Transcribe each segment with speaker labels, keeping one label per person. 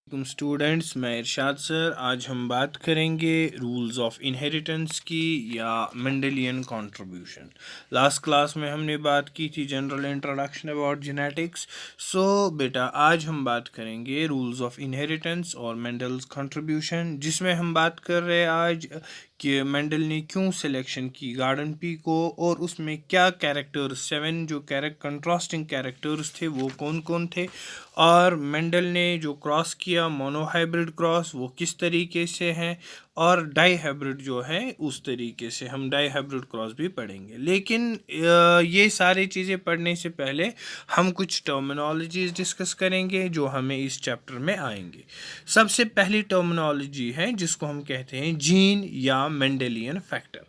Speaker 1: तुम स्टूडेंट्स, मैं इरशाद सर। आज हम बात करेंगे रूल्स ऑफ इनहेरिटेंस की या मेंडेलियन कंट्रीब्यूशन। लास्ट क्लास में हमने बात की थी जनरल इंट्रोडक्शन अबाउट जेनेटिक्स। सो बेटा, आज हम बात करेंगे रूल्स ऑफ इनहेरिटेंस और मेंडल्स कंट्रीब्यूशन, जिसमें हम बात कर रहे हैं आज कि मेंडल ने क्यों सिलेक्शन की गार्डन पी को, और उसमें क्या कैरेक्टर्स 7 जो कंट्रास्टिंग कैरेक्टर्स थे वो कौन कौन थे, और मेंडल ने जो क्रॉस किया मोनोहाइब्रिड क्रॉस वो किस तरीके से है, और डाई हाइब्रिड जो है उस तरीके से हम डाई हाइब्रिड क्रॉस भी पढ़ेंगे। लेकिन ये सारी चीज़ें पढ़ने से पहले हम कुछ टर्मिनोलॉजीज डिस्कस करेंगे जो हमें इस चैप्टर में आएंगे। सबसे पहली टर्मिनोलॉजी है जिसको हम कहते हैं जीन या मेंडेलियन फैक्टर।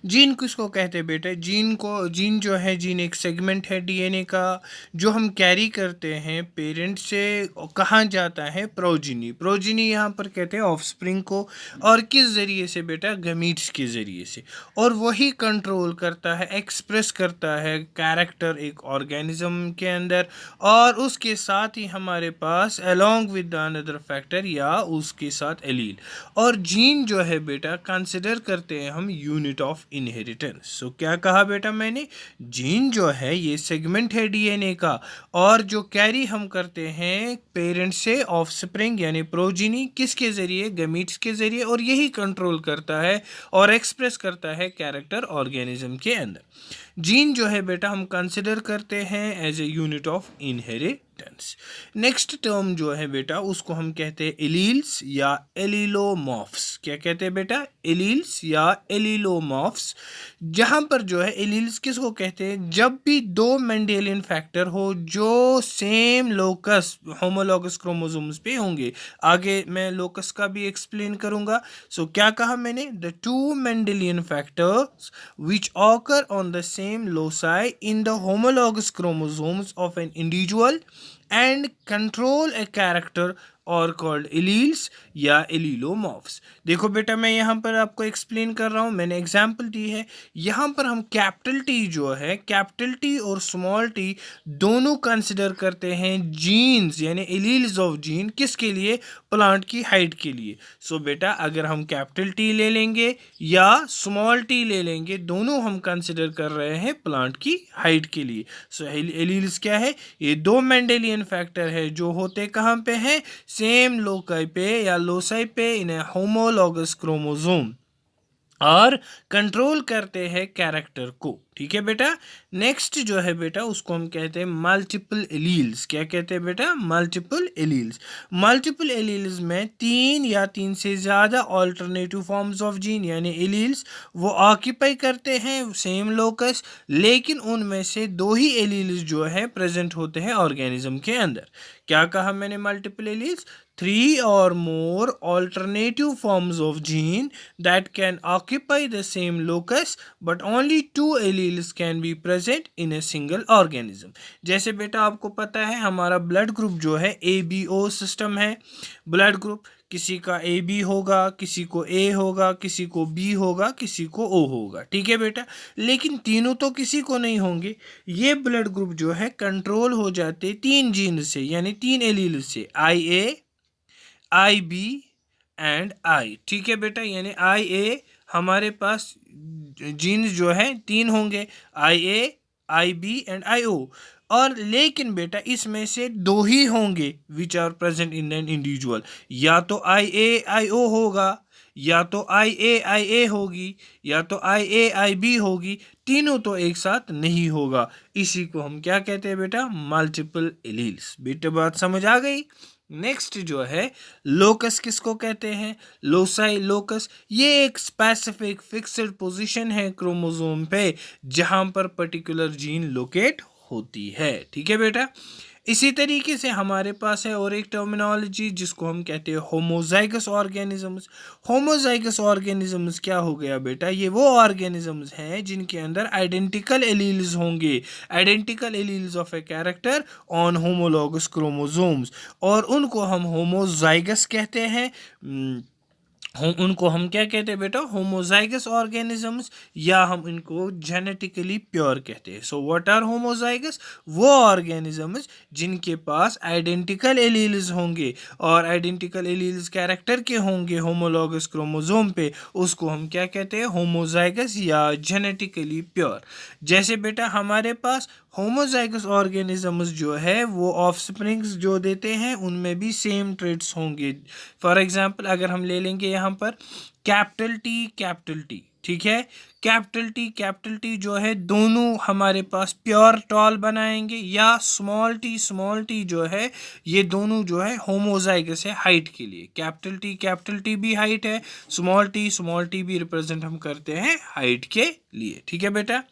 Speaker 1: जीन किसको कहते हैं बेटा? जीन जो है, जीन एक सेगमेंट है डीएनए का जो हम कैरी करते हैं पेरेंट से। कहाँ जाता है? प्रोजिनी। प्रोजिनी यहाँ पर कहते हैं ऑफस्प्रिंग को, और किस ज़रिए से बेटा? गमीट्स के ज़रिए से। और वही कंट्रोल करता है, एक्सप्रेस करता है कैरेक्टर एक ऑर्गेनिज्म के अंदर, और उसके साथ ही हमारे पास अलोंग विद अनदर फैक्टर या उसके साथ एलील। और जीन जो है बेटा कंसिडर करते हैं हम यूनिट ऑफ इनहेरिटेंस। सो क्या कहा बेटा मैंने? जीन जो है ये सेगमेंट है डीएनए का, और जो कैरी हम करते हैं पेरेंट से ऑफस्प्रिंग यानी प्रोजिनी, किसके ज़रिए? गमीट्स के ज़रिए। और यही कंट्रोल करता है और एक्सप्रेस करता है कैरेक्टर ऑर्गेनिज्म के अंदर। जीन जो है बेटा हम कंसिडर करते हैं as a unit of inheritance. Next term जो है बेटा उसको हम कहते हैं एलील्स या एलिलोमॉर्फ्स। क्या कहते हैं बेटा? एलील्स या एलिलोमॉर्फ्स। जहां पर जो है एलील्स किसको कहते हैं? जब भी दो मेंडेलियन फैक्टर हो जो सेम लोकस होमोलॉगस क्रोमोसोम्स पे होंगे। आगे मैं लोकस का भी एक्सप्लेन करूंगा। सो क्या कहा मैंने? The two Mendelian factors which occur on the same loci in the homologous chromosomes of an individual and control a character और कॉल्ड एलील्स या एलिलोमॉर्फ्स। देखो बेटा, मैं यहाँ पर आपको एक्सप्लेन कर रहा हूँ, मैंने एग्जाम्पल दी है। यहाँ पर हम कैपिटल टी जो है, कैपिटल टी और स्मॉल टी दोनों कंसिडर करते हैं जीन्स यानी एलील्स ऑफ जीन। किसके लिए? प्लांट की हाइट के लिए। सो बेटा, अगर हम कैपिटल टी ले लेंगे या स्मॉल टी ले लेंगे, दोनों हम कंसिडर कर रहे हैं प्लांट की हाइट के लिए। सो एलील्स क्या है? ये दो मेंडेलियन फैक्टर है जो होते कहाँ पे हैं? सेम लोकाई पे या लोसाई पे इन होमोलॉगस क्रोमोसोम, और कंट्रोल करते हैं कैरेक्टर को। ठीक है बेटा। नेक्स्ट जो है बेटा उसको हम कहते हैं मल्टीपल एलील्स। क्या कहते हैं बेटा? Multiple alleles. मल्टीपल एलील्स में तीन या तीन से ज़्यादा ऑल्टरनेटिव फॉर्म्स ऑफ जीन यानी एलील्स वो ऑक्यूपाई करते हैं सेम लोकस, लेकिन उनमें से दो ही एलील्स जो है प्रेजेंट होते हैं ऑर्गेनिज्म के अंदर। क्या कहा मैंने? Multiple alleles, three or more alternative forms of gene that can occupy the same locus but only two alleles can be present in a single organism। जैसे बेटा आपको पता है हमारा ब्लड ग्रुप जो है ABO सिस्टम है। ब्लड ग्रुप किसी का AB होगा, किसी को A होगा, किसी को B होगा, किसी को O होगा। ठीक है बेटा, लेकिन तीनों तो किसी को नहीं होंगे। ये ब्लड ग्रुप जो है कंट्रोल हो जाते तीन जीन से यानी तीन एलील से, IA, IB एंड I। ठीक है बेटा, यानी IA हमारे पास जीन्स जो है तीन होंगे, IA, IB एंड IO। और लेकिन बेटा इसमें से दो ही होंगे which are present in an individual. या तो IA IO होगा, या तो IA होगी, या तो IB होगी। तीनों तो एक साथ नहीं होगा। इसी को हम क्या कहते हैं बेटा? Multiple alleles. बेटा बात समझ आ गई? नेक्स्ट जो है लोकस किसको कहते हैं? Loci locus. ये एक स्पेसिफिक फिक्स्ड पोजीशन है क्रोमोसोम पे जहां पर पर्टिकुलर जीन लोकेट होती है। ठीक है बेटा। इसी तरीके से हमारे पास है और एक टर्मिनोलॉजी जिसको हम कहते हैं होमोजाइगस ऑर्गेनिजम्स। होमोजाइगस ऑर्गेनिजम्स क्या हो गया बेटा? ये वो ऑर्गेनिजम्स हैं जिनके अंदर आइडेंटिकल एलील्स होंगे, identical alleles of a character on homologous chromosomes, और उनको हम होमोजाइगस कहते हैं। उनको हम क्या कहते हैं बेटा, होमोजाइगस ऑर्गेनिजम्स, या हम इनको जेनेटिकली प्योर कहते हैं। So what are homozygous? वो ऑर्गेनिजम्स जिनके पास आइडेंटिकल एलील्स होंगे और आइडेंटिकल एलील्स कैरेक्टर के होंगे होमोलॉगस क्रोमोसोम पे, उसको हम क्या कहते हैं, होमोजाइगस या जेनेटिकली प्योर। जैसे बेटा हमारे पास होमोजाइगस ऑर्गेनिजम्स जो है वो ऑफस्प्रिंग्स जो देते हैं उनमें भी सेम ट्रेड्स होंगे। फॉर एग्जांपल अगर हम ले लेंगे यहाँ पर कैपिटल टी, ठीक है, कैपिटल टी जो है दोनों हमारे पास प्योर टॉल बनाएंगे, या स्मॉल टी जो है ये दोनों जो है होमोजाइगस है हाइट के लिए। कैपिटल टी भी हाइट है, स्मॉल टी भी रिप्रेजेंट हम करते हैं हाइट के लिए, ठीक है बेटा।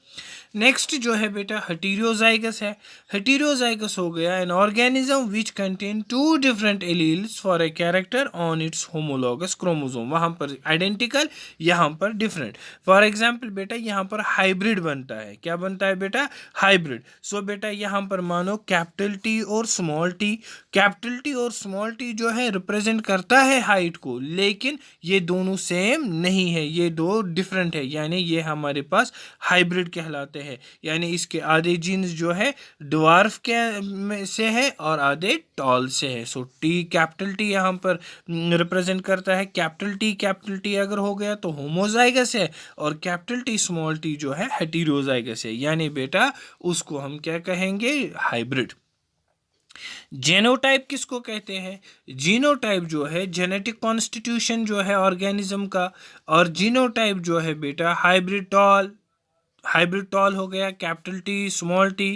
Speaker 1: नेक्स्ट जो है बेटा हेटेरोजाइगस है। हेटेरोजाइगस हो गया an organism which contain two different alleles for a character on it's homologous chromosome. वहाँ पर आइडेंटिकल, यहाँ पर डिफरेंट। फॉर एग्जांपल बेटा यहाँ पर हाइब्रिड बनता है। क्या बनता है बेटा? हाइब्रिड। सो बेटा यहाँ पर मानो कैपिटल टी और स्मॉल टी, कैपिटल टी और स्मॉल टी जो है रिप्रेजेंट करता है हाइट को, लेकिन ये दोनों सेम नहीं है, ये दो डिफरेंट है, यानी ये हमारे पास हाइब्रिड कहलाते हैं। यानी इसके आधे जीन्स जो है ड्वार्फ के में से है और आधे टॉल से है। सो टी, कैपिटल टी यहाँ पर रिप्रेजेंट करता है। कैपिटल टी अगर हो गया तो होमोजाइगस है, और कैपिटल टी स्मॉल टी जो है हेटेरोजाइगस है, यानी बेटा उसको हम क्या कहेंगे? हाइब्रिड। जेनोटाइप किसको कहते हैं? जीनोटाइप जो है जेनेटिक कॉन्स्टिट्यूशन जो है ऑर्गेनिज्म का, और जीनोटाइप जो है बेटा हाइब्रिड टॉल हो गया, कैपिटल टी स्मॉल टी,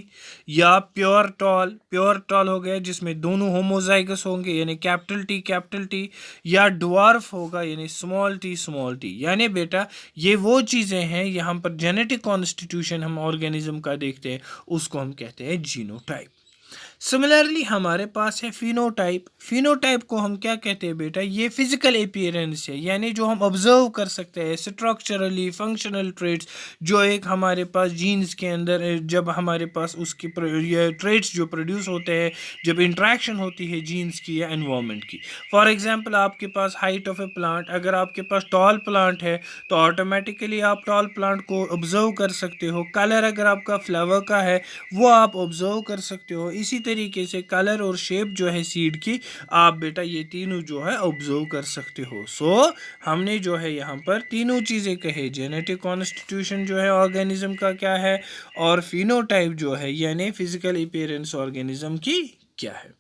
Speaker 1: या प्योर टॉल हो गया जिसमें दोनों होमोजाइगस होंगे यानी कैपिटल टी, या ड्वार्फ होगा यानी स्मॉल टी। यानी बेटा ये वो चीज़ें हैं यहाँ पर जेनेटिक कॉन्स्टिट्यूशन हम ऑर्गेनिज्म का देखते हैं, उसको हम कहते हैं जीनोटाइप। सिमिलरली हमारे पास है फिनोटाइप को हम क्या कहते हैं बेटा? ये फिजिकल अपीयरेंस है, यानी जो हम ऑब्जर्व कर सकते हैं स्ट्रक्चरली फंक्शनल ट्रेड्स जो एक हमारे पास जीन्स के अंदर जब हमारे पास उसकी ट्रेड्स जो प्रोड्यूस होते हैं जब इंट्रैक्शन होती है जीन्स की या एनवायरनमेंट की। फॉर एग्जांपल आपके पास हाइट ऑफ ए प्लांट, अगर आपके पास टॉल प्लांट है तो ऑटोमेटिकली आप टॉल प्लांट को ऑब्जर्व कर सकते हो। कलर अगर आपका फ्लावर का है वो आप ऑब्जर्व कर सकते हो। इसी तरीके से कलर और शेप जो है सीड की, आप बेटा ये तीनों जो है ऑब्जर्व कर सकते हो। सो हमने जो है यहाँ पर तीनों चीज़ें कहे, जेनेटिक कॉन्स्टिट्यूशन जो है ऑर्गेनिज्म का क्या है, और फिनोटाइप जो है यानी फिजिकल अपीयरेंस ऑर्गेनिज्म की क्या है।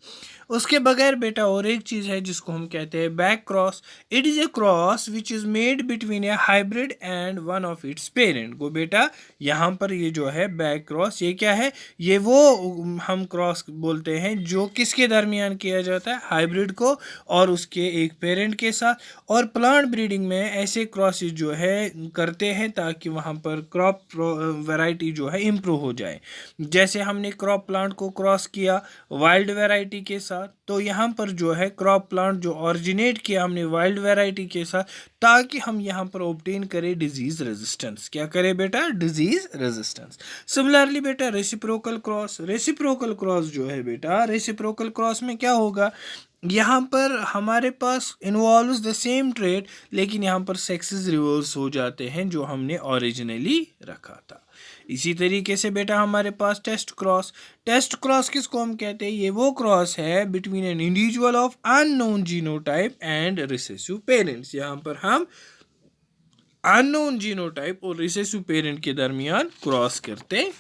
Speaker 1: उसके बगैर बेटा और एक चीज़ है जिसको हम कहते हैं back cross. It is a cross which is made between A hybrid and one of its parent. को बेटा यहाँ पर ये जो है बैक क्रॉस, ये क्या है? ये वो हम क्रॉस बोलते हैं जो किसके दरमियान किया जाता है? हाइब्रिड को और उसके एक पेरेंट के साथ। और प्लांट ब्रीडिंग में ऐसे क्रॉसेस जो है करते हैं ताकि वहाँ पर क्रॉप वैरायटी जो है इम्प्रूव हो जाए। जैसे हमने क्रॉप प्लांट को क्रॉस किया वाइल्ड वैरायटी के साथ, तो यहाँ पर जो है क्रॉप प्लांट जो ऑरिजिनेट किया हमने वाइल्ड वैरायटी के साथ, ताकि हम यहाँ पर ऑब्टेन करें डिजीज रेजिस्टेंस। क्या करें बेटा? Disease resistance. सिमिलरली बेटा रेसिप्रोकल क्रॉस जो है बेटा, रेसिप्रोकल क्रॉस में क्या होगा? यहाँ पर हमारे पास इन्वॉल्व्स द सेम ट्रेड, लेकिन यहाँ पर सेक्सेस रिवर्स हो जाते हैं जो हमने ओरिजिनली रखा था। इसी तरीके से बेटा हमारे पास टेस्ट क्रॉस किसको हम कहते हैं? ये वो क्रॉस है between an individual of unknown genotype and recessive parents. यहाँ पर हम अननोन जीनोटाइप और रिसेसिव पेरेंट के दरमियान क्रॉस करते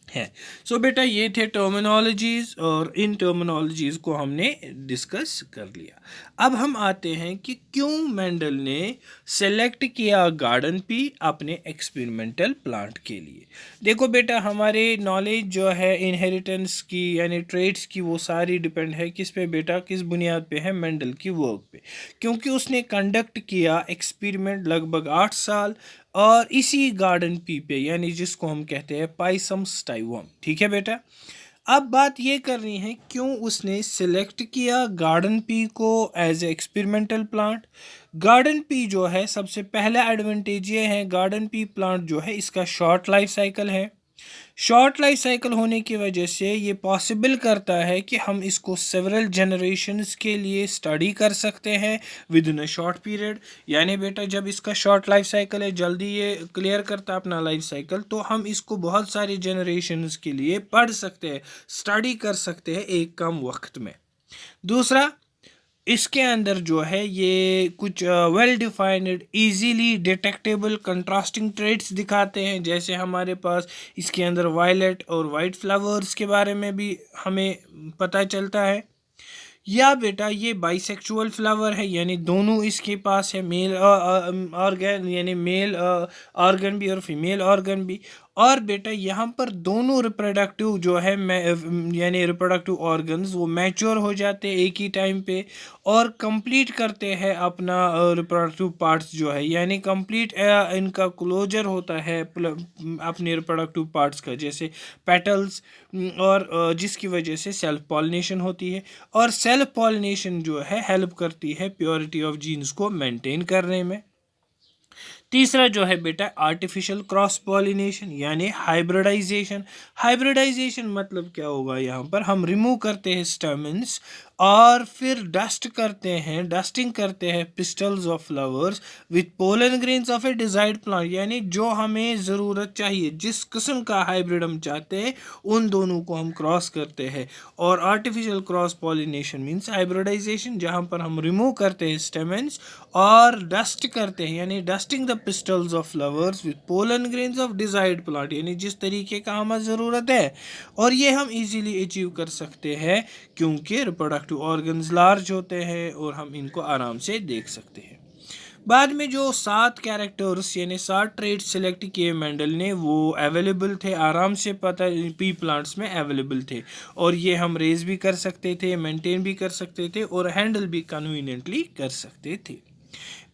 Speaker 1: हैं। सो बेटा ये थे टर्मिनोलॉजीज, और इन टर्मिनोलॉजीज को हमने डिस्कस कर लिया। अब हम आते हैं कि क्यों मेंडल ने सेलेक्ट किया गार्डन पी अपने एक्सपेरिमेंटल प्लांट के लिए। देखो बेटा हमारे नॉलेज जो है इनहेरिटेंस की यानी ट्रेड्स की, वो सारी डिपेंड है किस पे बेटा? किस बुनियाद पे है? मेंडल की वर्क पे। क्योंकि उसने कंडक्ट किया एक्सपेरिमेंट लगभग 8 साल, और इसी गार्डन पी पे यानी जिसको हम कहते हैं पाइसम स्टाइवम। ठीक है बेटा, अब बात ये करनी है क्यों उसने सिलेक्ट किया गार्डन पी को as a experimental plant. Garden pea जो है सबसे पहला एडवांटेज ये है, गार्डन पी प्लांट जो है इसका शॉर्ट लाइफ साइकिल है। शॉर्ट लाइफ साइकिल होने की वजह से ये पॉसिबल करता है कि हम इसको सेवरल जनरेशन्स के लिए स्टडी कर सकते हैं with in a short period. यानी बेटा जब इसका शॉर्ट लाइफ साइकिल है, जल्दी ये क्लियर करता है अपना लाइफ साइकिल, तो हम इसको बहुत सारी जनरेशन्स के लिए पढ़ सकते हैं, स्टडी कर सकते हैं एक कम वक्त में। दूसरा, इसके अंदर जो है ये कुछ well defined easily detectable contrasting traits दिखाते हैं, जैसे हमारे पास इसके अंदर वायलेट और वाइट फ्लावर्स के बारे में भी हमें पता चलता है। या बेटा ये बाइसेक्सुअल फ्लावर है, यानी दोनों इसके पास है, मेल ऑर्गन यानी मेल ऑर्गन भी और फीमेल ऑर्गन भी। और बेटा यहाँ पर दोनों रिप्रोडक्टिव जो है यानी रिप्रोडक्टिव ऑर्गन्स वो मैच्योर हो जाते हैं एक ही टाइम पे और कंप्लीट करते हैं अपना रिप्रोडक्टिव पार्ट्स जो है, यानी कंप्लीट इनका क्लोजर होता है अपने रिप्रोडक्टिव पार्ट्स का, जैसे पेटल्स, और जिसकी वजह से सेल्फ पॉलिनेशन होती है। और सेल्फ पॉलिनेशन जो है हेल्प करती है प्योरिटी ऑफ जीन्स को मेंटेन करने में। तीसरा जो है बेटा आर्टिफिशियल क्रॉस पॉलिनेशन यानी हाइब्रिडाइजेशन। हाइब्रिडाइजेशन मतलब क्या होगा, यहाँ पर हम रिमूव करते हैं स्टेमन्स और फिर डस्टिंग करते हैं pistols of flowers with pollen grains of A desired plant, यानी जो हमें ज़रूरत चाहिए, जिस किस्म का हाइब्रिड हम चाहते हैं उन दोनों को हम क्रॉस करते हैं। और artificial cross pollination means hybridization, जहाँ पर हम रिमूव करते हैं स्टेमन्स और डस्ट करते हैं, यानी dusting the pistols of flowers with pollen grains of desired plant, यानी जिस तरीके का हमें ज़रूरत है। और ये हम इजीली अचीव कर सकते हैं क्योंकि रिप्रोडक्टिव ऑर्गन्स लार्ज होते हैं और हम इनको आराम से देख सकते हैं। बाद में जो 7 कैरेक्टर्स यानी 7 ट्रेड्स सेलेक्ट किए मेंडल ने, वो अवेलेबल थे, आराम से पता पी प्लांट्स में अवेलेबल थे, और ये हम रेज भी कर सकते थे, मेंटेन भी कर सकते थे और हैंडल भी कन्वीनियंटली कर सकते थे।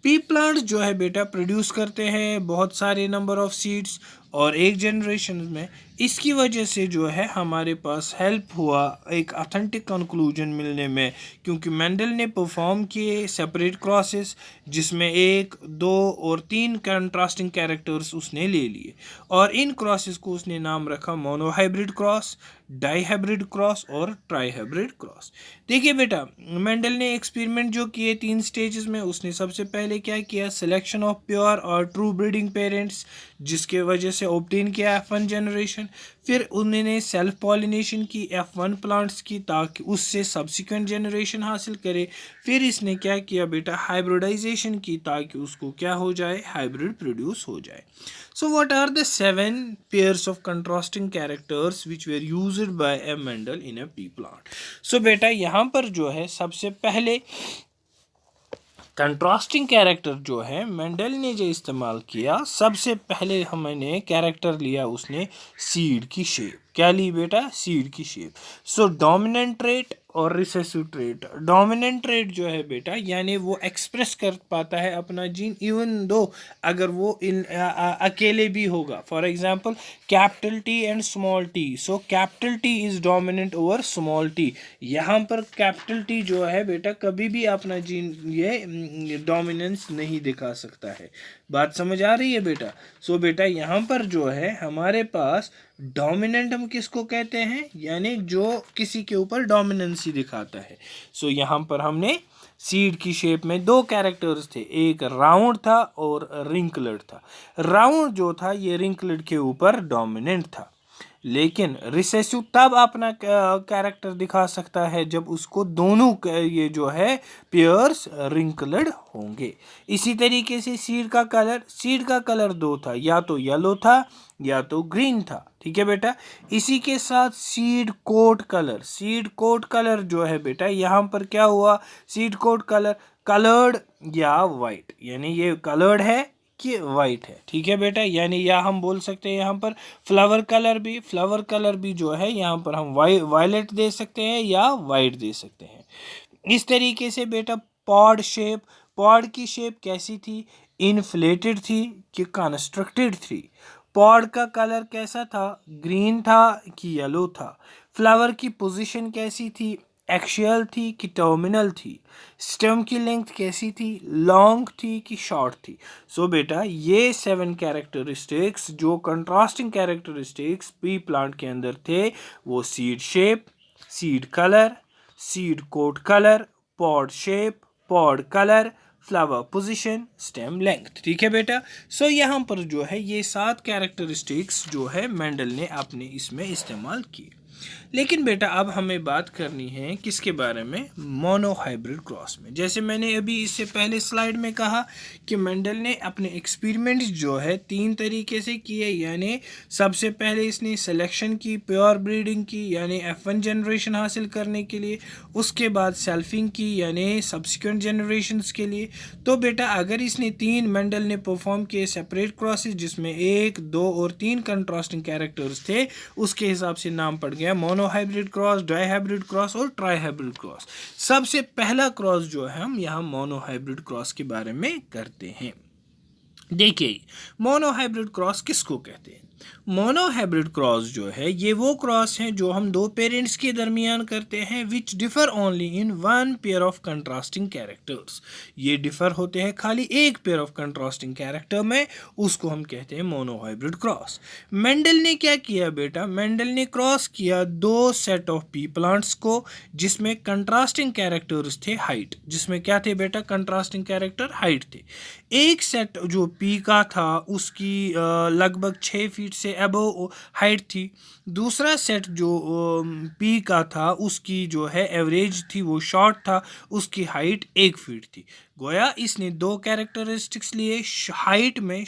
Speaker 1: पी प्लांट्स जो है बेटा प्रोड्यूस करते हैं बहुत सारे नंबर ऑफ सीड्स और एक जनरेशन में। इसकी वजह से जो है हमारे पास हेल्प हुआ एक ऑथेंटिक कंक्लूजन मिलने में, क्योंकि मेंडल ने परफॉर्म किए सेपरेट क्रॉसेस जिसमें 1, 2 और 3 कंट्रास्टिंग कैरेक्टर्स उसने ले लिए, और इन क्रॉसेस को उसने नाम रखा मोनोहाइब्रिड क्रॉस, डाईहाइब्रिड क्रॉस और ट्राईहाइब्रिड क्रॉस। देखिए बेटा मेंडल ने एक्सपेरिमेंट जो किए 3 स्टेजेस में, उसने सबसे पहले क्या किया, सिलेक्शन ऑफ प्योर और ट्रू ब्रीडिंग पेरेंट्स, जिसके वजह से ऑब्टेन किया F1 जनरेशन। फिर उन्होंने सेल्फ पॉलिनेशन की F1 प्लांट्स की ताकि उससे सब्सिक्वेंट जनरेशन हासिल करे। फिर इसने क्या किया बेटा, हाइब्रिडाइजेशन की ताकि उसको क्या हो जाए, हाइब्रिड प्रोड्यूस हो जाए। So what are the 7 pairs of contrasting characters which were used by a Mendel in a pea plant. So बेटा यहाँ पर जो है सबसे पहले कंट्रास्टिंग कैरेक्टर जो है मेंडल ने जो इस्तेमाल किया, सबसे पहले हमने कैरेक्टर लिया उसने सीड की शेप। क्या ली बेटा, सीड की शेप। सो डोमिनेंट ट्रेट और रिसेसिव ट्रेट। डोमिनेंट ट्रेट जो है बेटा यानी वो एक्सप्रेस कर पाता है अपना जीन इवन दो अगर वो अकेले भी होगा। For example capital T and small T. So capital T is dominant over small T. यहाँ पर कैपिटल टी जो है बेटा कभी भी अपना जीन ये डोमिनेंस नहीं दिखा सकता है। बात समझ आ रही है बेटा। सो बेटा यहाँ पर जो है हमारे पास डोमिनेंट हम किसको कहते हैं, यानी जो किसी के ऊपर डोमिनेंसी दिखाता है। सो यहाँ पर हमने सीड की शेप में 2 कैरेक्टर्स थे, एक राउंड था और रिंकलड था। राउंड जो था ये रिंकलड के ऊपर डोमिनेंट था, लेकिन रिसेसिव तब अपना कैरेक्टर दिखा सकता है जब उसको दोनों ये जो है पेयर्स रिंकलड होंगे। इसी तरीके से सीड का कलर 2 था, या तो येलो था या तो ग्रीन था। ठीक है बेटा। इसी के साथ सीड कोट कलर जो है बेटा यहाँ पर क्या हुआ, सीड कोट कलर कलर्ड या वाइट, यानी ये कलर्ड है कि वाइट है। ठीक है बेटा, यानी या हम बोल सकते हैं यहाँ पर फ्लावर कलर भी जो है यहाँ पर हम वायलेट दे सकते हैं या वाइट दे सकते हैं। इस तरीके से बेटा पॉड की शेप कैसी थी, इन्फ्लेटेड थी कि कंस्ट्रक्टेड थी। पॉड का कलर कैसा था, ग्रीन था कि येलो था। फ्लावर की पोजीशन कैसी थी, एक्शियल थी कि टर्मिनल थी, स्टेम की लेंथ कैसी थी, लॉन्ग थी कि शॉर्ट थी। सो बेटा ये 7 कैरेक्टरिस्टिक्स जो कंट्रास्टिंग कैरेक्टरिस्टिक्स पी प्लांट के अंदर थे वो seed shape, seed colour, seed coat colour, pod shape, pod colour, flower position, stem length. ठीक है बेटा। सो यहाँ पर जो है ये 7 कैरेक्टरिस्टिक्स जो है मेंडल ने अपने इसमें इस्तेमाल किए। लेकिन बेटा अब हमें बात करनी है किसके बारे में, मोनो हाइब्रिड क्रॉस में। जैसे मैंने अभी इससे पहले स्लाइड में कहा कि मेंडल ने अपने एक्सपेरिमेंट्स जो है 3 तरीके से किए, यानी सबसे पहले इसने सिलेक्शन की, प्योर ब्रीडिंग की यानी F1 जनरेशन हासिल करने के लिए, उसके बाद सेल्फिंग की यानी सब्सिक्वेंट जनरेशन्स के लिए। तो बेटा अगर इसने 3 मेंडल ने परफॉर्म किए सेपरेट क्रॉसेस जिसमें 1, 2 और 3 कंट्रास्टिंग कैरेक्टर्स थे, उसके हिसाब से नाम पड़ गया monohybrid cross, dihybrid cross और ट्राई हाइब्रिड क्रॉस। सबसे पहला क्रॉस जो है हम यहाँ मोनो हाइब्रिड क्रॉस के बारे में करते हैं। देखिए मोनो हाइब्रिड क्रॉस किसको कहते हैं। मोनो हाइब्रिड क्रॉस जो है ये वो क्रॉस है जो हम दो पेरेंट्स के दरमियान करते हैं विच differ only in one pair of contrasting characters. ये डिफर होते हैं खाली एक पेयर ऑफ कंट्रास्टिंग कैरेक्टर में, उसको हम कहते हैं मोनो हाइब्रिड क्रॉस। मेंडल ने क्या किया बेटा, मेंडल ने क्रॉस किया दो सेट ऑफ पी प्लांट्स को जिसमें कंट्रास्टिंग कैरेक्टर्स थे हाइट, जिसमें क्या थे बेटा, कंट्रास्टिंग कैरेक्टर हाइट थे। एक सेट जो पी का था उसकी लगभग 6 फीट से अबव हाइट थी, दूसरा सेट जो पी का था उसकी जो है एवरेज थी वो शॉर्ट था, उसकी हाइट 1 फीट थी। गोया इसने दो कैरेक्टरिस्टिक्स लिए हाइट में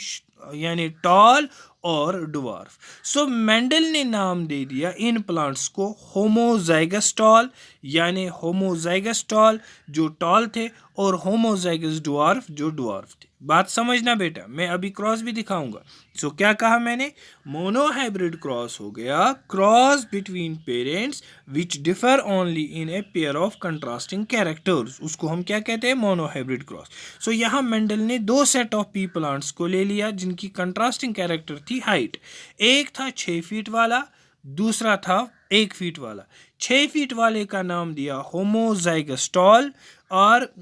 Speaker 1: यानी टॉल और डवार्फ। सो मेंडल ने नाम दे दिया इन प्लांट्स को होमोजाइगस टॉल, यानी होमोजाइगस टॉल जो टॉल थे और होमोजाइगस डवार्फ जो डवार्फ थे। बात समझना बेटा, मैं अभी क्रॉस भी दिखाऊंगा। सो क्या कहा मैंने, मोनो हाइब्रिड क्रॉस हो गया cross between parents which differ only in a pair of contrasting characters, उसको हम क्या कहते हैं, मोनो हाइब्रिड क्रॉस। सो यहाँ मेंडल ने दो सेट ऑफ पी प्लांट्स को ले लिया जिनकी कंट्रास्टिंग कैरेक्टर थी हाइट, एक था 6 फीट वाला, दूसरा था 1 फीट वाला। 6 फीट वाले का नाम दिया होमोजाइगस टॉल और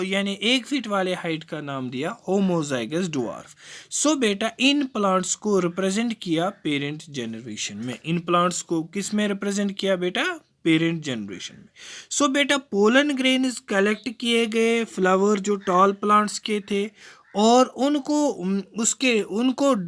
Speaker 1: यानी 1 फीट वाले हाइट का नाम दिया होमोजाइगस डवार्फ। सो बेटा इन प्लांट्स को रिप्रेजेंट किया पेरेंट जनरेशन में, इन प्लांट्स को किस में रिप्रेजेंट किया बेटा, पेरेंट जनरेशन में। सो बेटा पोलन ग्रेन्स कलेक्ट किए गए फ्लावर जो टॉल प्लांट्स के थे और उनको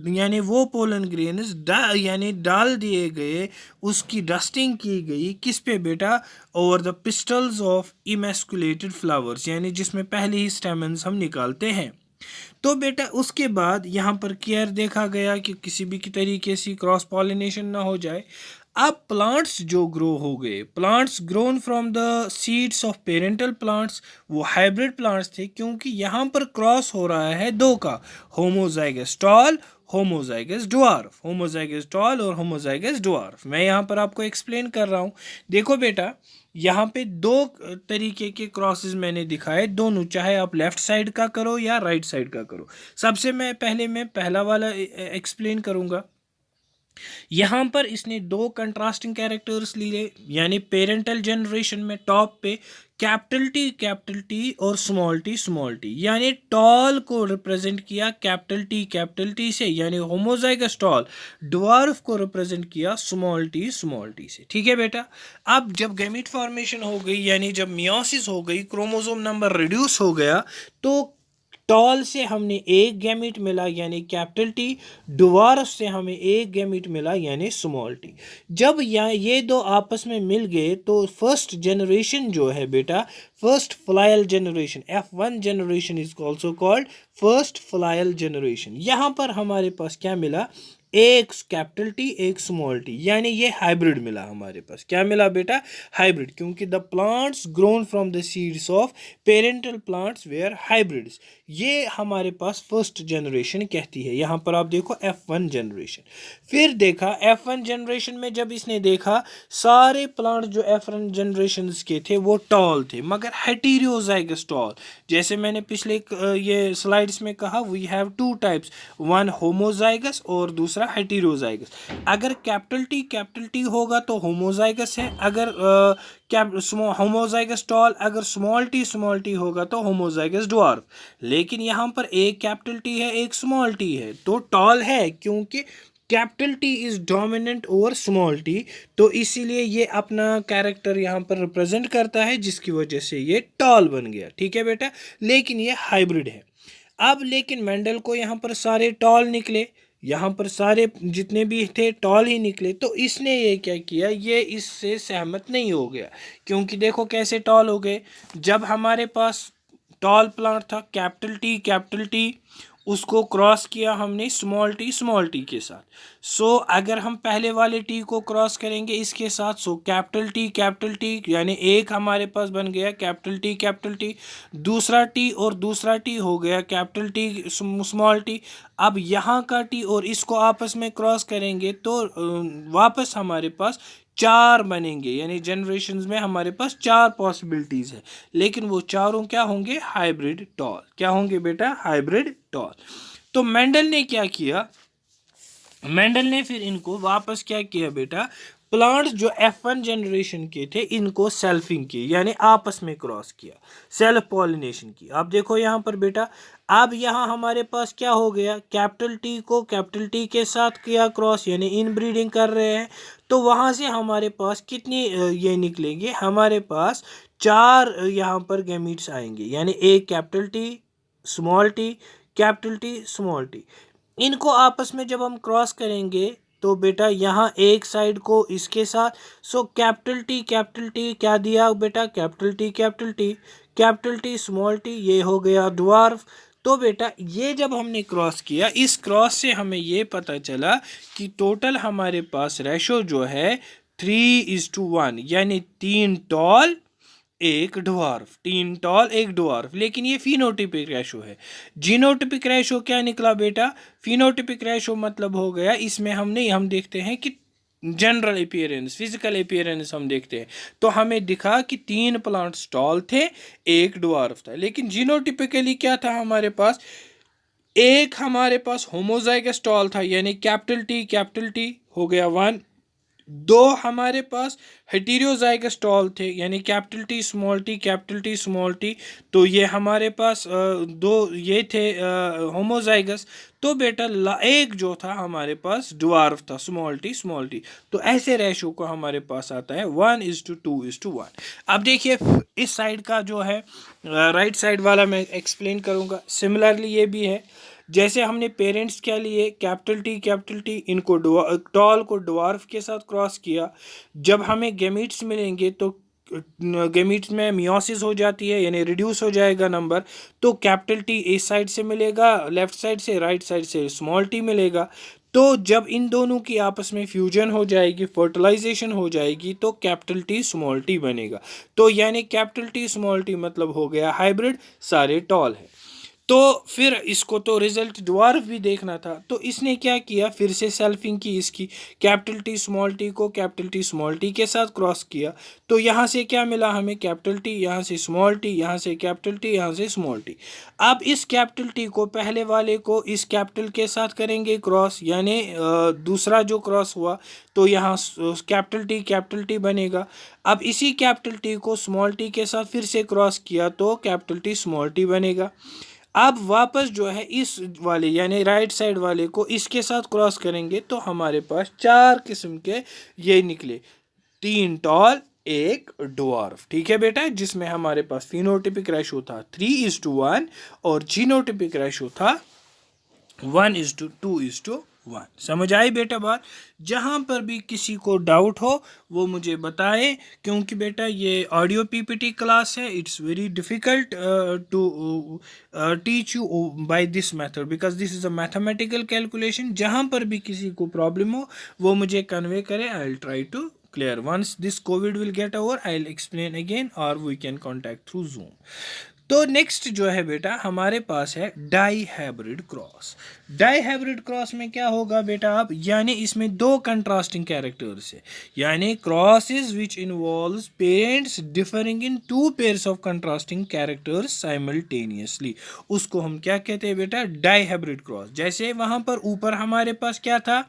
Speaker 1: यानी वो पोलन ग्रेन्स यानी डाल दिए गए, उसकी डस्टिंग की गई किस पे बेटा, over the pistols of emasculated flowers, यानी जिसमें पहले ही स्टेमन्स हम निकालते हैं। तो बेटा उसके बाद यहाँ पर केयर देखा गया कि किसी भी तरीके से क्रॉस पॉलिनेशन ना हो जाए। अब प्लांट्स जो ग्रो हो गए, plants grown from the seeds of parental plants, वो हाइब्रिड प्लांट्स थे क्योंकि यहाँ पर क्रॉस हो रहा है दो का, homozygous tall, homozygous dwarf, homozygous tall और होमोजाइगस डवार्फ। मैं यहाँ पर आपको एक्सप्लेन कर रहा हूँ। देखो बेटा यहाँ पे दो तरीके के क्रॉसेस मैंने दिखाए, दोनों चाहे आप लेफ्ट साइड का करो या राइट साइड का करो। सबसे मैं पहला वाला एक्सप्लेन करूँगा। यहाँ पर इसने दो कंट्रास्टिंग कैरेक्टर्स लिए, यानी पेरेंटल जनरेशन में टॉप पे कैपिटल टी और स्मॉल टी, यानी टॉल को रिप्रेजेंट किया कैपिटल टी से यानी होमोजाइगस टॉल, डवार्फ को रिप्रेजेंट किया स्मॉल टी से। ठीक है बेटा। अब जब गैमीट फॉर्मेशन हो गई यानी जब मियोसिस हो गई, क्रोमोसोम नंबर रिड्यूस हो गया, तो टॉल से हमने एक गैमीट मिला यानी कैपिटल टी, डवार्फ से हमें एक गैमीट मिला यानी स्मॉल टी। जब ये दो आपस में मिल गए तो फर्स्ट जनरेशन जो है बेटा, first filial generation, F1 generation is also called first filial generation. यहाँ पर हमारे पास क्या मिला, एक कैपिटल टी एक स्मॉल टी, यानी ये हाइब्रिड मिला हमारे पास। क्या मिला बेटा, हाइब्रिड, क्योंकि the plants grown from the seeds of parental plants were hybrids. ये हमारे पास फर्स्ट जनरेशन कहती है। यहाँ पर आप देखो F1 जनरेशन। फिर देखा F1 जनरेशन में जब इसने देखा सारे प्लांट जो F1 जनरेशन के थे वो टॉल थे मगर हेटेरोजाइगस टॉल। जैसे मैंने पिछले ये स्लाइड्स में कहा, we have two types, one homozygous और दूसरा दूसरा हेटेरोजाइगस। अगर कैपिटल टी होगा तो होमोजाइगस है, अगर होमोजाइगस टॉल, अगर स्मॉल टी होगा तो होमोजाइगस ड्वार्फ। लेकिन यहाँ पर एक कैपिटल टी है एक स्मॉल टी है तो टॉल है, क्योंकि capital T is dominant over small T, तो इसीलिए ये अपना कैरेक्टर यहाँ पर रिप्रेजेंट करता है, जिसकी वजह से ये टॉल बन गया। ठीक है बेटा, लेकिन ये हाइब्रिड है। अब लेकिन मेंडल को यहाँ पर सारे टॉल निकले, यहाँ पर सारे जितने भी थे टॉल ही निकले, तो इसने ये क्या किया, ये इससे सहमत नहीं हो गया। क्योंकि देखो कैसे टॉल हो गए, जब हमारे पास टॉल प्लांट था कैपिटल टी, उसको क्रॉस किया हमने स्मॉल टी के साथ। सो अगर हम पहले वाले टी को क्रॉस करेंगे इसके साथ, सो कैपिटल टी यानी एक हमारे पास बन गया कैपिटल टी, दूसरा टी और दूसरा टी हो गया कैपिटल टी स्मॉल टी। अब यहाँ का टी और इसको आपस में क्रॉस करेंगे तो वापस हमारे पास चार बनेंगे, यानी जनरेशंस में हमारे पास चार पॉसिबिलिटीज है, लेकिन वो चारों क्या होंगे, हाइब्रिड टॉल। क्या होंगे बेटा, हाइब्रिड टॉल। तो मेंडल ने क्या किया, मेंडल ने फिर इनको वापस क्या किया बेटा, प्लांट्स जो F1 जनरेशन के थे इनको सेल्फिंग की, यानी आपस में क्रॉस किया, सेल्फ पॉलिनेशन की। आप देखो यहाँ पर बेटा, अब यहाँ हमारे पास क्या हो गया, कैपिटल टी को कैपिटल टी के साथ किया क्रॉस, यानी इन ब्रीडिंग कर रहे हैं। तो वहाँ से हमारे पास कितनी ये निकलेंगे, हमारे पास चार यहाँ पर गैमीट्स आएंगे, यानी एक capital T small T, capital T small T. इनको आपस में जब हम क्रॉस करेंगे तो बेटा यहाँ एक साइड को इसके साथ, सो कैपिटल टी क्या दिया बेटा, कैपिटल टी स्मॉल टी, ये हो गया ड्वार्फ। तो बेटा ये जब हमने क्रॉस किया, इस क्रॉस से हमें ये पता चला कि टोटल हमारे पास रेशो जो है 3:1, यानी 3 टॉल एक ड्वार्फ, 3 टॉल एक ड्वार्फ। लेकिन ये फिनोटिपिक रेशो है। जीनोटिपिक रेशो क्या निकला बेटा, फिनोटिपिक रेशो मतलब हो गया, इसमें हम देखते हैं कि जनरल अपीयरेंस, फिजिकल अपीयरेंस हम देखते हैं, तो हमें दिखा कि 3 प्लांट्स टॉल थे एक ड्वार्फ था। लेकिन जीनोटिपिकली क्या था हमारे पास, एक हमारे पास होमोजाइगस टॉल था, यानी कैपिटल टी हो गया 1, दो हमारे पास हेटेरोजाइगस टॉल थे, यानी कैपिटल टी स्मॉल टी, तो ये हमारे पास दो ये थे होमोजाइगस। तो बेटा एक जो था हमारे पास ड्वार्फ था, स्मॉल टी। तो ऐसे रेशो को हमारे पास आता है 1:2:1। अब देखिए इस साइड का जो है राइट साइड वाला मैं एक्सप्लेन करूँगा। सिमिलरली ये भी है, जैसे हमने पेरेंट्स क्या लिए, कैपिटल टी, इनको टॉल को ड्वार्फ के साथ क्रॉस किया। जब हमें गैमीट्स मिलेंगे तो गैमीट्स में मियोसिस हो जाती है, यानी रिड्यूस हो जाएगा नंबर, तो कैपिटल टी इस साइड से मिलेगा लेफ्ट साइड से, राइट साइड से स्मॉल टी मिलेगा। तो जब इन दोनों की आपस में फ्यूजन हो जाएगी, फर्टिलाइजेशन हो जाएगी, तो कैपिटल टी स्मॉल टी बनेगा। तो यानी कैपिटल टी स्मॉल टी मतलब हो गया हाइब्रिड, सारे टॉल है। तो फिर इसको तो रिजल्ट ड्वार्फ भी देखना था, तो इसने क्या किया, फिर से सेल्फिंग की इसकी, कैपिटल टी स्मॉल टी को कैपिटल टी स्मॉल टी के साथ क्रॉस किया। तो यहाँ से क्या मिला हमें, कैपिटल टी, यहाँ से स्मॉल टी, यहाँ से कैपिटल टी, यहाँ से स्मॉल टी। अब इस कैपिटल टी को पहले वाले को इस कैपिटल के साथ करेंगे क्रॉस, यानी दूसरा जो क्रॉस हुआ तो यहाँ कैपिटल टी बनेगा। अब इसी कैपिटल टी को स्मॉल टी के साथ फिर से क्रॉस किया तो कैपिटल टी स्मॉल टी बनेगा। अब वापस जो है इस वाले यानी राइट साइड वाले को इसके साथ क्रॉस करेंगे तो हमारे पास चार किस्म के ये निकले, 3 टॉल एक ड्वार्फ। ठीक है बेटा, जिसमें हमारे पास फिनोटिपिक रेशो था 3:1 और जीनोटिपिक रेशो था 1:2:1। समझ आई बेटा बात। जहाँ पर भी किसी को डाउट हो वो मुझे बताएं, क्योंकि बेटा ये ऑडियो पीपीटी क्लास है, it's very difficult to teach you by this method because this is a mathematical calculation. जहाँ पर भी किसी को प्रॉब्लम हो वो मुझे कन्वे करें, I will try to clear. Once this COVID will get over, I'll explain again or we can contact through Zoom. तो नेक्स्ट जो है बेटा हमारे पास है dihybrid cross. Dihybrid cross में क्या होगा बेटा आप, यानी इसमें दो कंट्रास्टिंग कैरेक्टर्स है, यानी crosses which involves parents differing in two pairs of contrasting characters simultaneously, उसको हम क्या कहते हैं बेटा, डाई हाइब्रिड क्रॉस। जैसे वहां पर ऊपर हमारे पास क्या था,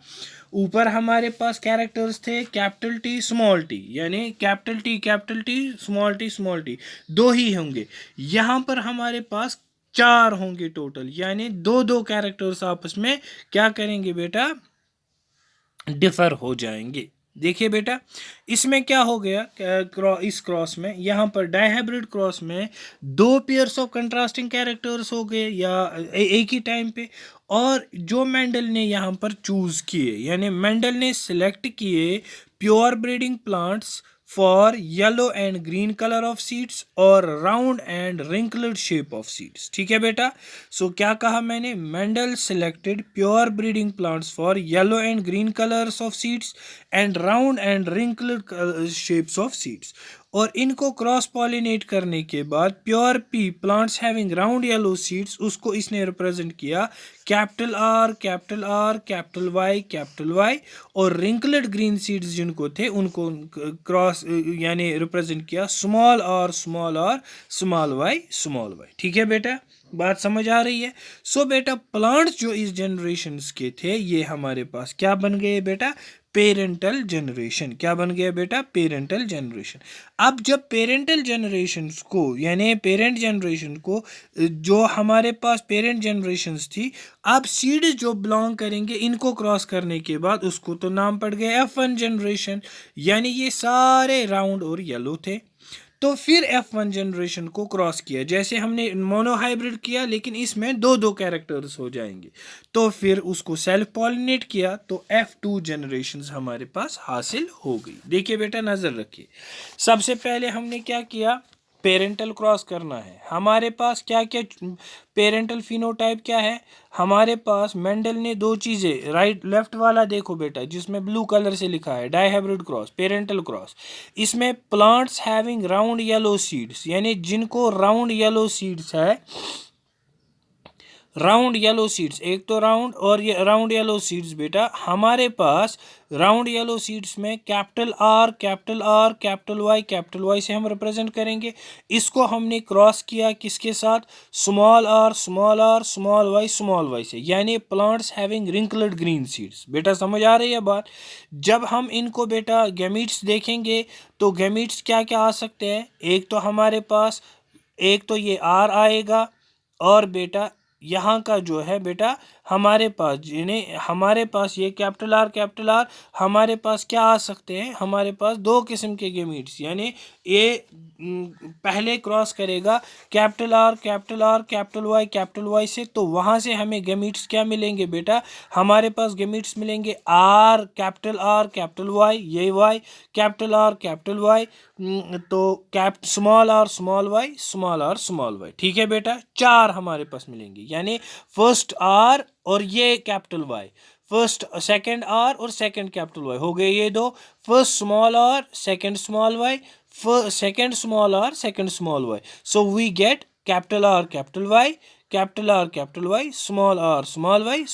Speaker 1: ऊपर हमारे पास कैरेक्टर्स थे कैपिटल टी स्मॉल टी, यानी कैपिटल टी स्मॉल टी दो ही होंगे। यहाँ पर हमारे पास चार होंगे टोटल, यानी दो दो कैरेक्टर्स आपस में क्या करेंगे बेटा, डिफर हो जाएंगे। देखिए बेटा इसमें क्या हो गया, इस क्रॉस में यहाँ पर डायहाइब्रिड क्रॉस में दो पेयर्स ऑफ कंट्रास्टिंग कैरेक्टर्स हो गए या एक ही टाइम पे, और जो मेंडल ने यहाँ पर चूज किए, यानी मेंडल ने सिलेक्ट किए pure breeding plants for yellow and green colour of seeds और round and wrinkled shape of seeds. ठीक है बेटा, सो क्या कहा मैंने, Mendel selected pure breeding plants for yellow and green colours of seeds and round and wrinkled shapes of seeds, और इनको cross pollinate करने के बाद pure pea plants having round yellow seeds, उसको इसने रिप्रेजेंट किया कैपिटल आर कैपिटल वाई, और wrinkled green seeds जिनको थे उनको क्रॉस यानी रिप्रेजेंट किया स्मॉल आर स्मॉल वाई। ठीक है बेटा, बात समझ आ रही है। सो बेटा प्लांट्स जो इस जनरेशन के थे ये हमारे पास क्या बन गए बेटा, पेरेंटल जनरेशन। क्या बन गया बेटा, पेरेंटल जनरेशन। अब जब पेरेंटल जनरेशन को यानी पेरेंट जनरेशन को जो हमारे पास पेरेंट जनरेशन्स थी, अब सीड जो बिलोंग करेंगे इनको क्रॉस करने के बाद उसको तो नाम पड़ गया F1 जनरेशन, यानी ये सारे राउंड और येलो थे। तो फिर F1 जनरेशन को क्रॉस किया, जैसे हमने मोनो हाइब्रिड किया लेकिन इसमें दो दो कैरेक्टर्स हो जाएंगे, तो फिर उसको सेल्फ पॉलिनेट किया तो F2 जनरेशन हमारे पास हासिल हो गई। देखिए बेटा नज़र रखिए, सबसे पहले हमने क्या किया, पेरेंटल क्रॉस करना है। हमारे पास क्या क्या पेरेंटल फिनोटाइप क्या है, हमारे पास मेंडल ने दो चीज़ें, राइट लेफ्ट वाला देखो बेटा जिसमें ब्लू कलर से लिखा है डायहाइब्रिड क्रॉस पेरेंटल क्रॉस, इसमें plants having round yellow seeds, यानी जिनको राउंड येलो सीड्स है, राउंड येलो सीड्स, एक तो राउंड और ये राउंड येलो सीड्स बेटा हमारे पास राउंड येलो सीड्स में कैपिटल आर कैपिटल वाई से हम रिप्रेजेंट करेंगे। इसको हमने क्रॉस किया किसके साथ, स्मॉल आर स्मॉल वाई से, यानी plants having wrinkled green seeds. बेटा समझ आ रही है बात। जब हम इनको बेटा गैमीट्स देखेंगे तो गैमीट्स क्या क्या आ सकते हैं, एक तो हमारे पास एक तो ये आर आएगा, और बेटा यहाँ का जो है बेटा हमारे पास जिन्हें हमारे पास ये कैपिटल आर हमारे पास क्या आ सकते हैं, हमारे पास दो किस्म के गेमीट्स, यानी ये पहले क्रॉस करेगा कैपिटल वाई से, तो वहाँ से हमें गेमीट्स क्या मिलेंगे बेटा, हमारे पास गेमीट्स मिलेंगे आर कैपिटल वाई, ये वाई कैपिटल वाई, तो स्मॉल आर स्मॉल वाई। ठीक है बेटा, चार हमारे पास मिलेंगे, यानी फर्स्ट आर और ये capital Y, first second R और सेकंड कैपिटल वाई हो गए ये दो, first small R second small Y, second small R second small Y, so we get capital R capital Y small R small Y.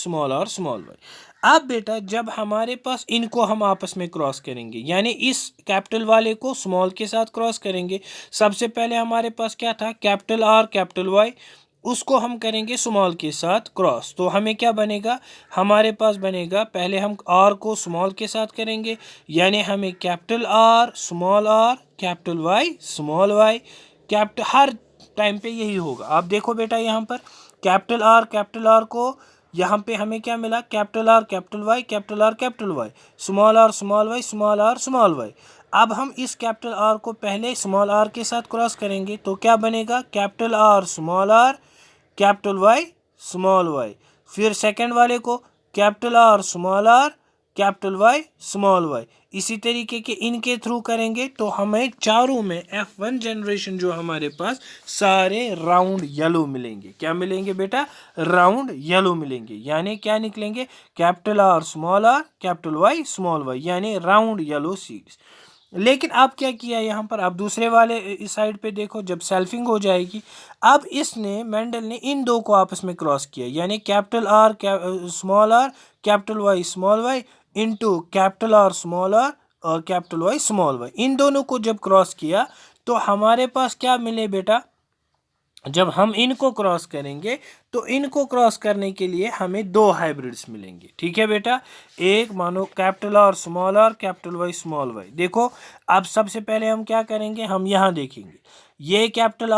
Speaker 1: अब बेटा जब हमारे पास इनको हम आपस में क्रॉस करेंगे, यानी इस कैपिटल वाले को स्मॉल के साथ क्रॉस करेंगे, सबसे पहले हमारे पास क्या था कैपिटल आर कैपिटल वाई, उसको हम करेंगे स्मॉल के साथ क्रॉस, तो हमें क्या बनेगा, हमारे पास बनेगा, पहले हम आर को स्मॉल के साथ करेंगे, यानी हमें capital R capital Y small Y, capital हर टाइम पे यही होगा। आप देखो बेटा यहाँ पर कैपिटल आर को यहाँ पे हमें क्या मिला, capital R capital Y small Y. अब हम इस कैपिटल आर को पहले स्मॉल आर के साथ क्रॉस करेंगे तो क्या बनेगा, capital R capital Y small Y, फिर सेकंड वाले को capital R capital Y small Y, इसी तरीके के इनके थ्रू करेंगे तो हमें चारों में F1 जनरेशन जो हमारे पास सारे राउंड येलो मिलेंगे। क्या मिलेंगे बेटा, राउंड येलो मिलेंगे, यानी क्या निकलेंगे, capital R capital Y small Y, यानी राउंड येलो सीड्स। लेकिन अब क्या किया यहाँ पर, अब दूसरे वाले इस साइड पे देखो, जब सेल्फिंग हो जाएगी, अब इसने मेंडल ने इन दो को आपस में क्रॉस किया, यानी capital R capital Y small Y into capital R small R और कैपिटल वाई स्मॉल वाई, इन दोनों को जब क्रॉस किया तो हमारे पास क्या मिले बेटा, जब हम इनको क्रॉस करेंगे तो इनको क्रॉस करने के लिए हमें दो हाइब्रिड्स मिलेंगे। ठीक है बेटा, एक मानो capital R capital Y small Y. देखो अब सबसे पहले हम क्या करेंगे, हम यहाँ देखेंगे ये कैपिटल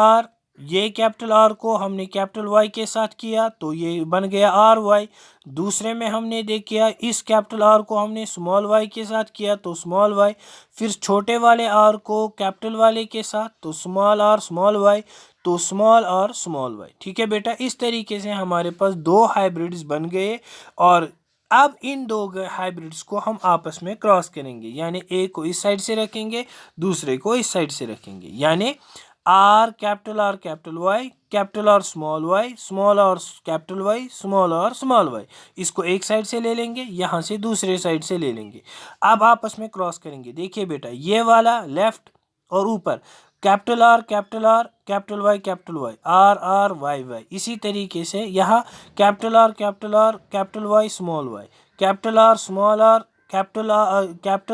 Speaker 1: आर को हमने कैपिटल वाई के साथ किया तो ये बन गया आर वाई। दूसरे में हमने देखिए इस कैपिटल आर को हमने स्मॉल वाई के साथ किया तो स्मॉल वाई, फिर छोटे वाले आर को कैपिटल वाले के साथ तो स्मॉल आर स्मॉल वाई तो स्मॉल और स्मॉल वाई। ठीक है बेटा, इस तरीके से हमारे पास दो हाइब्रिड्स बन गए और अब इन दो हाइब्रिड्स को हम आपस में क्रॉस करेंगे, यानी एक को इस साइड से रखेंगे दूसरे को इस साइड से रखेंगे, यानी R capital Y capital R small और कैपिटल वाई स्मॉल वाई, इसको एक साइड से ले लेंगे, यहाँ से दूसरे साइड से ले लेंगे। अब आपस में क्रॉस करेंगे। देखिए बेटा, ये वाला लेफ्ट और ऊपर capital R capital Y R Y Y, इसी तरीके से यहाँ capital R capital Y capital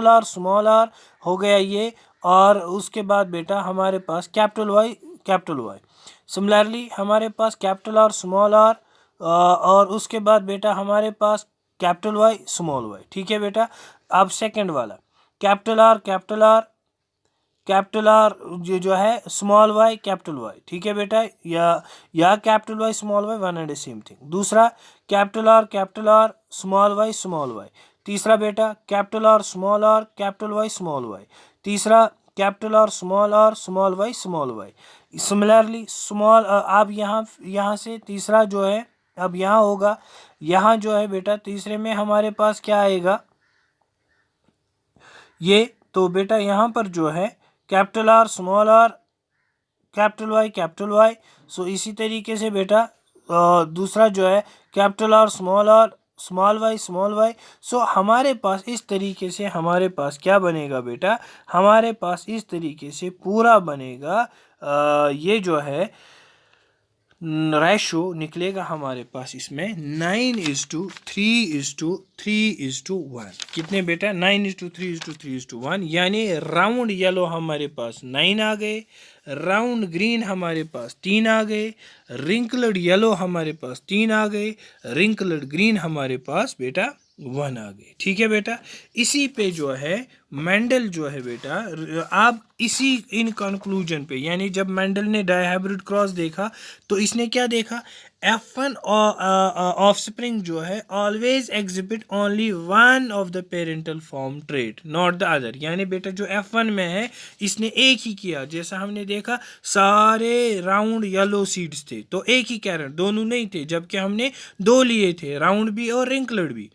Speaker 1: R small R हो गया ये, और उसके बाद बेटा हमारे पास कैपिटल वाई। सिमिलरली हमारे पास कैपिटल आर स्मॉल आर और उसके बाद बेटा हमारे पास कैपिटल वाई स्मॉल वाई। ठीक है बेटा, अब सेकंड वाला कैपिटल आर जो है स्मॉल वाई कैपिटल वाई। ठीक है बेटा, या capital Y small Y one and same thing. दूसरा कैपिटल आर स्मॉल वाई। तीसरा बेटा capital R capital Y small Y. तीसरा capital R small Y. Similarly small, अब यहाँ से तीसरा जो है अब यहाँ होगा, यहाँ जो है बेटा तीसरे में हमारे पास क्या आएगा ये, तो बेटा यहाँ पर जो है कैपिटल आर कैपिटल वाई। सो इसी तरीके से बेटा दूसरा जो है कैपिटल आर स्मॉल वाई। सो हमारे पास इस तरीके से हमारे पास क्या बनेगा बेटा, हमारे पास इस तरीके से पूरा बनेगा ये जो है रेशो निकलेगा हमारे पास इसमें 9:3:3:1। कितने बेटा, 9:3:3:1, यानी राउंड येलो हमारे पास 9 आ गए, राउंड ग्रीन हमारे पास 3 आ गए, रिंकल्ड येलो हमारे पास 3 आ गए, रिंकल्ड ग्रीन हमारे पास बेटा 1 आ गए। ठीक है बेटा, इसी पे जो है मेंडल जो है बेटा, आप इसी इन कंक्लूजन पे, यानी जब मेंडल ने डायहाइब्रिड क्रॉस देखा तो इसने क्या देखा, F1 ऑफस्प्रिंग जो है always exhibit only one of the parental form trait not the other. यानी बेटा जो F1 में है इसने एक ही किया, जैसा हमने देखा सारे राउंड येलो सीड्स थे तो एक ही कैरेट, दोनों नहीं थे, जबकि हमने दो लिए थे, राउंड भी और रिंकल्ड भी।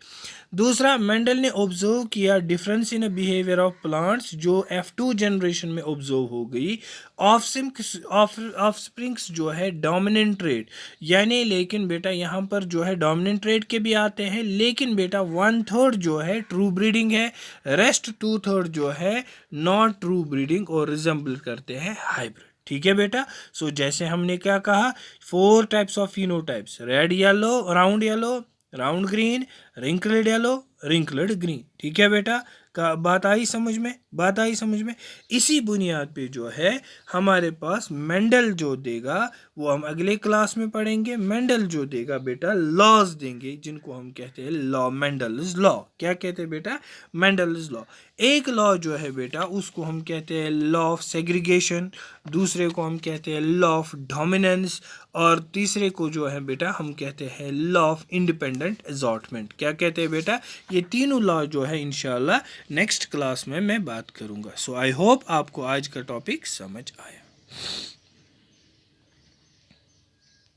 Speaker 1: दूसरा, मेंडल ने ऑब्जर्व किया difference in behaviour of plants जो F2 जनरेशन में ऑब्जर्व हो गई। ऑफस्प्रिंग्स जो है डोमिनेंट ट्रेट, यानी लेकिन बेटा यहाँ पर जो है डोमिनेंट ट्रेट के भी आते हैं, लेकिन बेटा 1/3 जो है ट्रू ब्रीडिंग है, रेस्ट 2/3 जो है नॉट ट्रू ब्रीडिंग और रिजेंबल करते हैं हाइब्रिड। ठीक है बेटा, सो जैसे हमने क्या कहा, 4 types of phenotypes, red yellow, round green, wrinkled yellow, wrinkled green. ठीक है बेटा, का बात आई समझ में। इसी बुनियाद पे जो है हमारे पास मेंडल जो देगा वो हम अगले क्लास में पढ़ेंगे। मेंडल जो देगा बेटा लॉज देंगे, जिनको हम कहते हैं लॉ, मेंडल्स लॉ। क्या कहते हैं बेटा, मेंडल्स लॉ। एक लॉ जो है बेटा उसको हम कहते हैं लॉ ऑफ सेग्रीगेशन, दूसरे को हम कहते हैं लॉ ऑफ डोमिनेंस, और तीसरे को जो है बेटा हम कहते हैं लॉ ऑफ इंडिपेंडेंट असॉर्टमेंट। क्या कहते हैं बेटा, ये तीनों लॉ जो है इंशाल्लाह नेक्स्ट क्लास में मैं बात करूंगा। सो आई होप आपको आज का टॉपिक समझ आया।